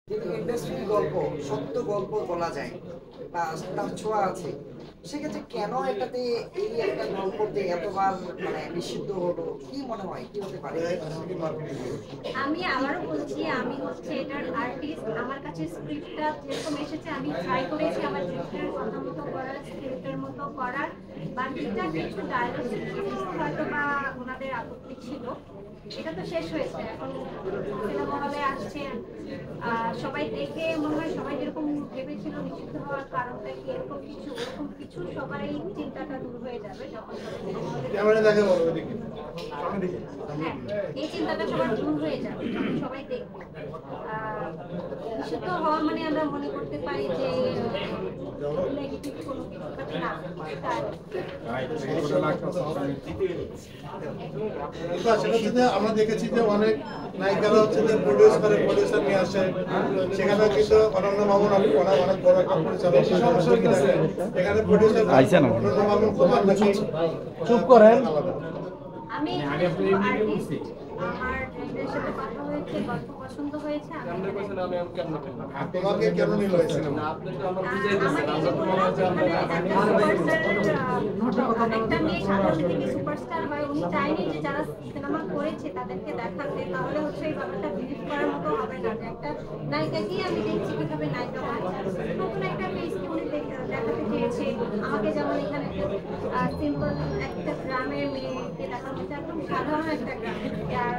যেহেতু ইন্ডাস্ট্রির গল্প, সত্য গল্প বলা যায় বা তার ছোঁয়া আছে, সেক্ষেত্রে কেন এটাতে এই একটা গল্পতে এতবার নিষিদ্ধ হলো, কি মনে হয় কি হতে পারে? আমি আবারও বলছি, আমি হচ্ছে এটার আর্টিস্ট। আমার কাছে স্ক্রিপ্টটা যেরকম এসেছে আমি ট্রাই করেছি আমার ডিরেক্টরের কথা মতো করার, স্ক্রিপ্টের মতো করার। বাকিটা কিছু ডায়লগ হয়তো বা ওনাদের আপত্তি ছিল, এটা তো শেষ হয়েছে। এখন সিনেমা হলে আসছে, সবাই দেখে মনে হয় সবাই যেরকম ভেবেছিল নিষিদ্ধ হওয়ার কারণটা কি এরকম কিছু সবাই চিন্তাটা দূর হয়ে যাবে যখন হ্যাঁ, এই চিন্তাটা সবার দূর হয়ে যাবে যখন সবাই দেখবে। নিষিদ্ধ হওয়া মানে আমরা মনে করতে পারি যে নেগেটিভ কোনো কিছু, বাট না, আমরা দেখেছি যে অনেক নায়িকারা হচ্ছে যে প্রডিউস করে, প্রডিউসার নিয়ে আসে, সেখানে কিন্তু অনন্য মামুন অনেক বড় একটা পরিচালক, এখানে প্রডিউসার অনন্য মামুন প্রধান নাকি চুপ করেন। আমি আর্টিস্ট, আমার ডিরেক্টরের সাথে কথা হয়েছে, গল্প পছন্দ হয়েছে। তোমাকে কেন নিল সিনেমা? একটা মেয়ে সাধারণ থেকে সুপারস্টার হয়, উনি চাইনি যে যারা সিনেমা করেছে তাদেরকে দেখাতে, তাহলে হচ্ছে এই ব্যাপারটা বিলিভ করার মতো হবে না যে একটা নায়িকাকেই আমি দেখছি কিভাবে নায়িকা হয়। নতুন একটা ফেসকে উনি দেখাতে চেয়েছে আমাকে, যেমন এখানে একটা সিম্পল একটা গ্রামের মেয়েকে দেখানো হচ্ছে, একদম সাধারণ একটা গ্রাম, যার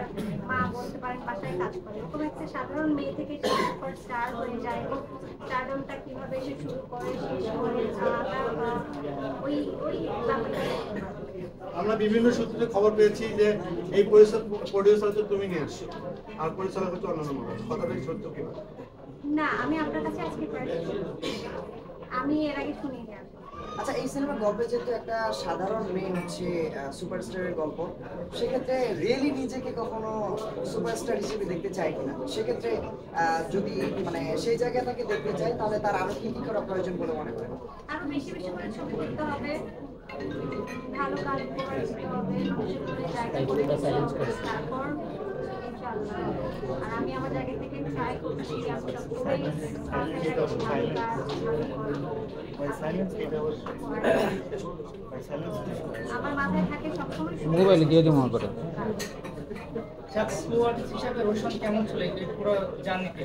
মা বলতে পারেন বাসায় কাজ করে, এরকম একটা সাধারণ মেয়ে থেকে সুপার স্টার হয়ে যায় এবং স্টারডমটা কিভাবে সে শুরু করে শেষ করে, ওই ওই ব্যাপারটা। আমরা বিভিন্ন সূত্রে খবর পেয়েছি যে এই প্রডিউসার হচ্ছে তুমি নিয়ে আসছো, আর পরিচালক হচ্ছে অন্যান্য মানুষ, কথাটাই সত্য কিনা? না, আমি আপনার কাছে আজকে আমি এর আগে শুনিনি। আচ্ছা, এই সিনেমার গল্পে যেহেতু একটা সাধারণ মেয়ে হচ্ছে সুপারস্টারের গল্প, সেক্ষেত্রে রিয়েলি নিজেকে কখনো সুপারস্টার হিসেবে দেখতে চাই কিনা, সেক্ষেত্রে যদি সেই জায়গা থেকে দেখতে চাই, তাহলে তার আরো কি কি করা প্রয়োজন বলে মনে করেন? আরো বেশি বেশি করে ছবি করতে হবে, ভালো কাজ করতে হবে, মানুষের মনে জায়গা করে দিতে হবে, তারপর ইনশাআল্লাহ। আর আমি আমার জায়গা থেকে ট্রাই করছি আমরা পুরোই আমার মাথায় থাকে সবসময় মোবাইল দিয়ে দিও মনে করে। আর্টিস্ট হিসাবে রোশন কেমন ছিল এই পুরো জার্নিতে?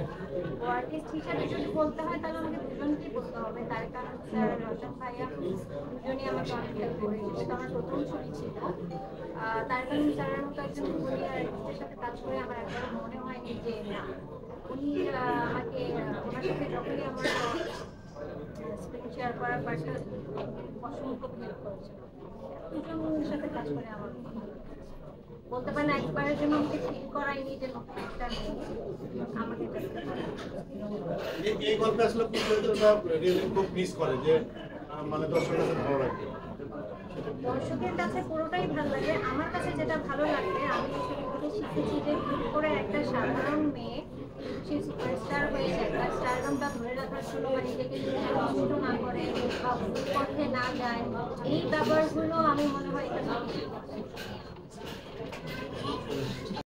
আর্টিস্ট হিসাবে যদি বলতে হয় তাহলে আমাকে দুজনকেই বলতে হবে, তার কারণ স্যার রোশন ভাইয়া দুজনই আমাকে অনেক হেল্প করেছে, সেটা আমার প্রথম ছবি ছিল। তার কারণ স্যারের মতো একজন জুনিয়র আর্টিস্টের সাথে কাজ করে আমার একবার মনে হয়নি যে না, উনি আমাকে ওনার সাথে যখনই আমার স্ক্রিন শেয়ার করার পারটা অসংখ্য হেল্প করেছিল। দুজনের সাথে কাজ করে আমার বলতে পারেন একবারের জন্য আমাকে ফিল করাইনি যে নতুন একটা আমাকে এই গল্পে আসলে খুব মিস করে যে দর্শকের কাছে ভালো লাগে। দর্শকের কাছে পুরোটাই ভালো লাগে, আমার কাছে যেটা ভালো লাগবে আমি সেটা শিখেছি যে খুব করে একটা সাধারণ মেয়ে সে সুপারস্টার হয়ে যায়, তার স্টারডমটা ধরে রাখার জন্য নিজেকে নষ্ট না করে বা পথে না যায়, এই ব্যাপারগুলো আমি মনে হয় এটা